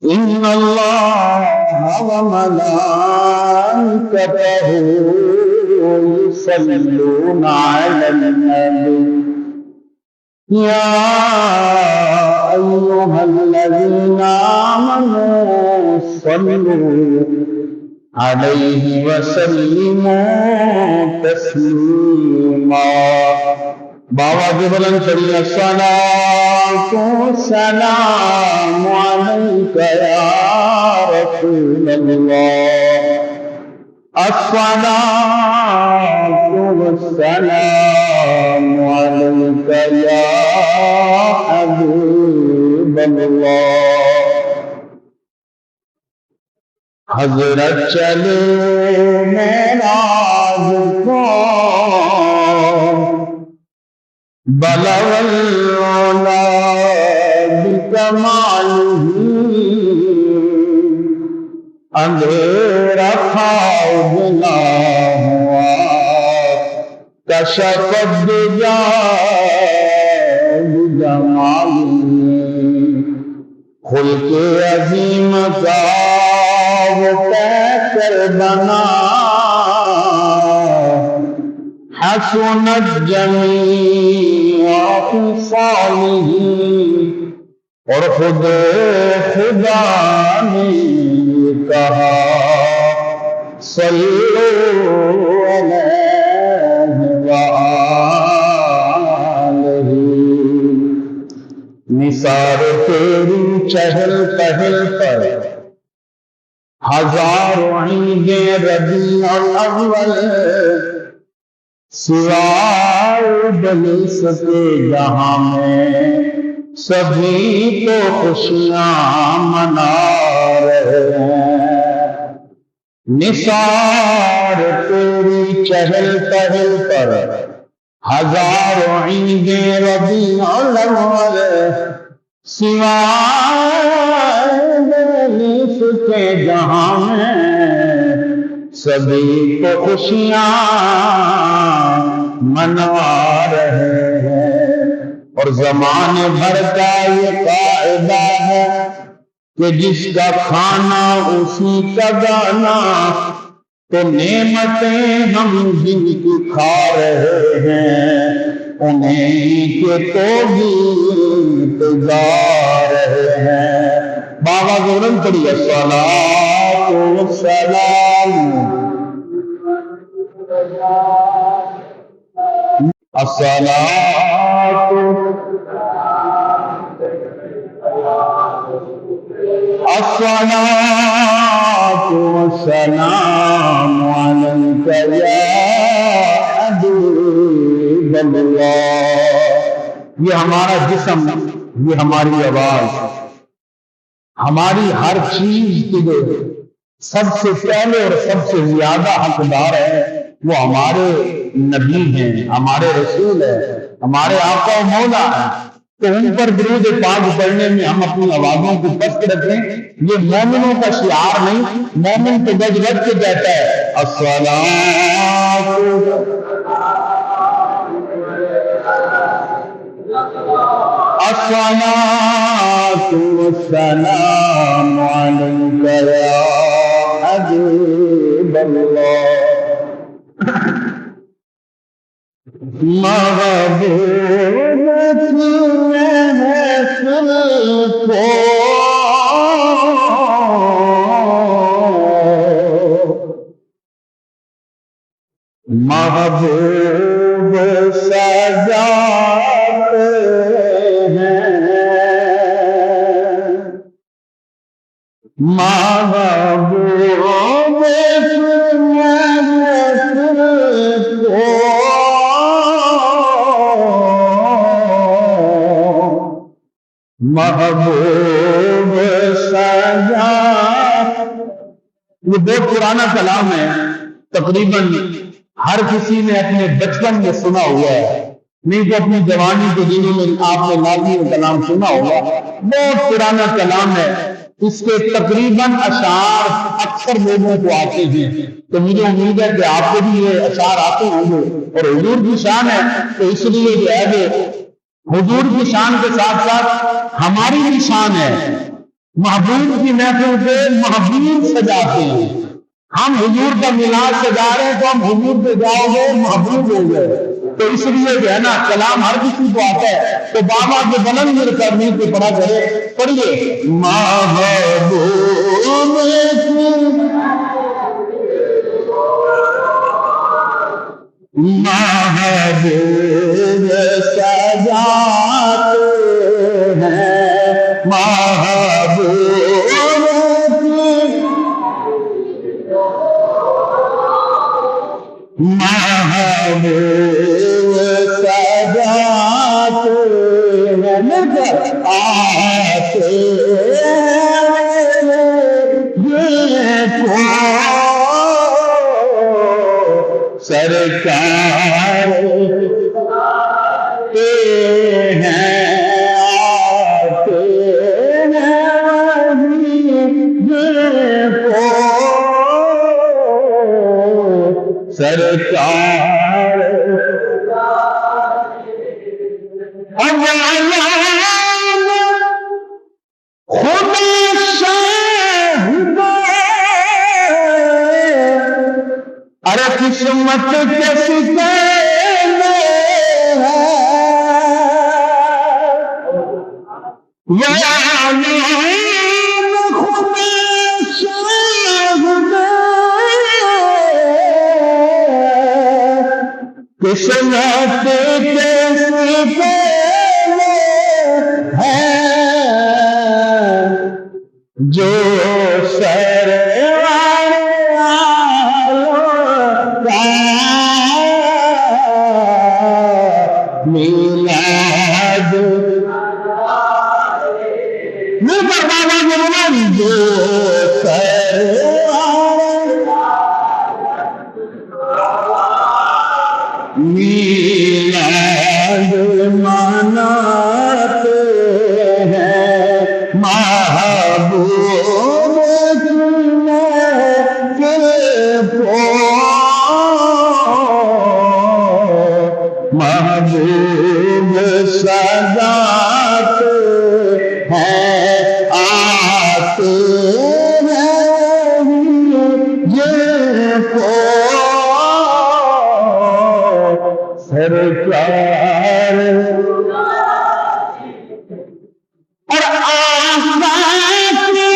إن الله وملائكته يصلون على النبي يا أيها الذين آمنوا صلوا عليه وسلموا تسليما. بابا کے بلند پڑھی الصلاۃ والسلام علیک یا رسول اللہ، الصلاۃ والسلام علیک یا حبیب اللہ. حضرت چلے معراج کو بلغ العلا بکمالہ، اندھیرا خواب نہ ہوا کشف الدجا بجمالہ. خلق عظیم کا وہ پیکر بنا، حسنت جمیع خصالہ. اور خود خدا نے کہا صلو علیہ وآلہ. نثار تیری چہل پہل پر ہزاروں عیدیں ربیع الاول، سوائے بلسط جہاں میں سبھی تو خوشیاں منا رہے ہیں. نثار تیری چہل پہل پر ہزاروں عیدیں ربیع الاول، سوائے بلسط جہاں میں سبھی کو خوشیاں منوا رہے ہیں. اور زمانے بھر کا یہ قاعدہ ہے کہ جس کا کھانا اسی کا گانا، تو نعمتیں ہم جن کی کھا رہے ہیں انہیں کے تو گیت گا رہے ہیں. بابا گورن پڑھی الصلاۃ والسلام الصلاۃ والسلام علیک یا حبیب اللہ. یہ ہمارا جسم، یہ ہماری آواز، ہماری ہر چیز کے جو سب سے پہلے اور سب سے زیادہ حقدار ہے وہ ہمارے نبی ہیں، ہمارے رسول ہیں، ہمارے آقا و مولا ہیں. تو ان پر درود پاک پڑھنے میں ہم اپنی آوازوں کو پست رکھیں. یہ مومنوں کا شعار نہیں، مومن تو گج گج کے کہتا ہے الصلاۃ والسلام علیک یا حبیب اللہ. محبوب محبوب سجاتے ہیں، محبوب محبوب سجا. یہ بہت پرانا کلام ہے، تقریباً ہر کسی نے اپنے بچپن میں سنا ہوا ہے، نہیں تو اپنی جوانی کے دنوں میں آپ نے نازل کلام سنا ہوگا. بہت پرانا کلام ہے، اس کے تقریباً اشعار اکثر لوگوں کو آتے ہیں. تو مجھے امید ہے کہ آپ کو بھی یہ اشعار آتے ہوں گے. اور حضور کی شان ہے تو اس لیے جو ہے حضور کی شان کے ساتھ ساتھ ہماری بھی شان ہے محبوب کی محفل پہ محبوب سجاتے ہیں. ہم حضور کا میلاد سجا رہے ہیں تو ہم حضور پہ جاؤ گے محبوب ہو گئے. تو اس لیے جو ہے نا کلام ہر کسی کو آتا ہے تو بابا کے بلند مل کر مل کے پڑھا کرے. پڑھیے محبوب محبوب سجاتے ہیں محبوب محبوب سجاتے ہیں نظر آتے سرکار آتے ہیں آتے ہیں سرکار خدا شاہد ارے قسمت کیسی میں خدا شاہد قسمت کیسی ہے جو میلاد مل کر بابا کے بلند میلاد مناتے ہیں محبوب محبوب سجاتے ہیں آتے ہیں جن کو سرکار اور آسمان کی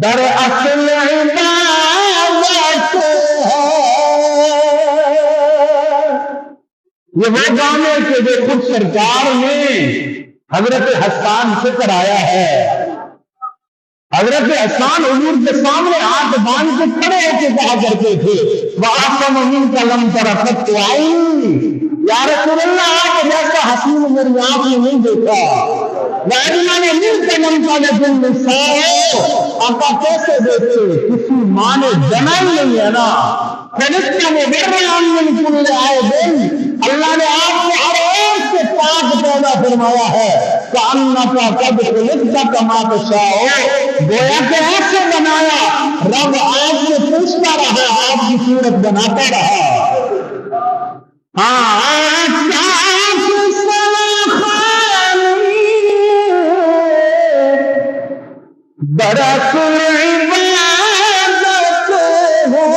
در اصل عبادت ہے. یہ وہ گانے کے جو خود سرکار نے حضرت حسان سے کرایا ہے. حضرت حسان حضور کے سامنے ہاتھ باندھ کے کھڑے ہو کے کہا کرتے تھے وَأَسَمَ مِنْكَ لَمْ تَرَفَتْ عَيْنِي یا رسول اللہ آپ جیسا حسین میری آنکھ نے نہیں دیکھا. وَإِنَّنِ مِنْكَ نَمْتَلَتُ النِّسَاءُ آقا کیسے دیکھتے کسی ماں نے جنا ہی نہیں ہے نا. فَنِسْتَ مُبَرَّئًا مِنْ كُلِّ عَيْبٍ اللہ نے آپ کو ہر ایک سے پاک پیدا فرمایا ہے. كَأَنَّكَ قَدْ خُلِقْتَ كَمَا تَشَاءُ گویا کہ ایسے بنایا رب آپ سے پوچھتا رہا آپ کی صورت بناتا رہا. دراصل عبادت ہے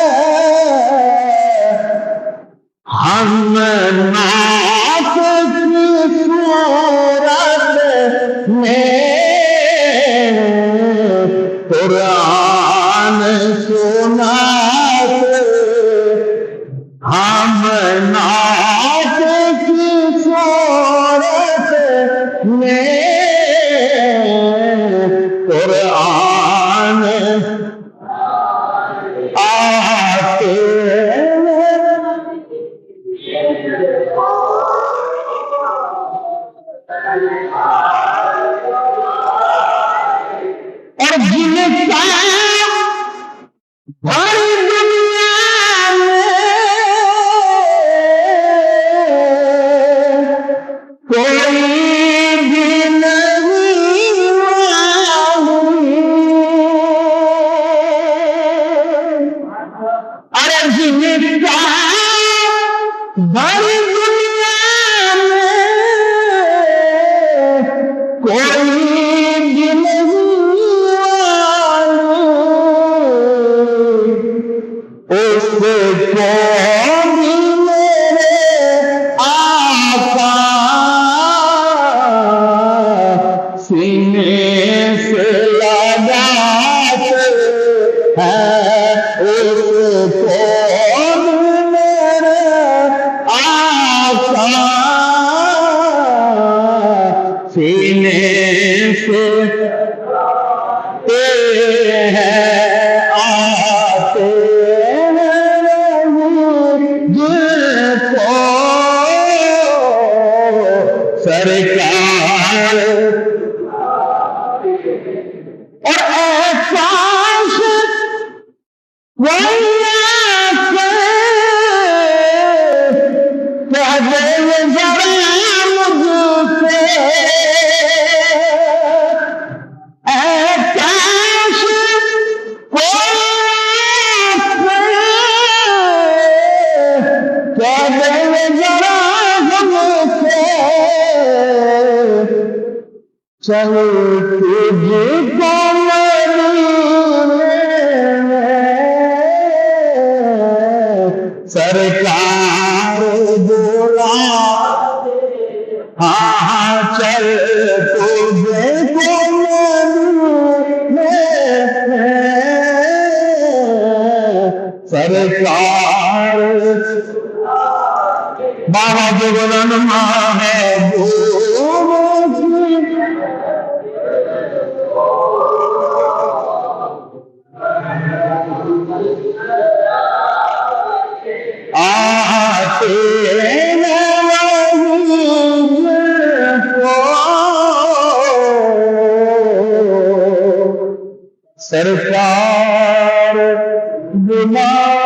ہم نعت کی صورت میں قرآن سناتے ہم نعت کی صورت میں قرآن آتے اور جن کا بھاری دنیا میں کوئی بھی نہیں ارے جن کا بھاری دنیا سینے سے ہیں آتے جن کو سرکار اور احساس چل تجھ کو سرکار بولا ہاں چل تجھ کو سرکار بابا جو بلنما ہے سرکار بنا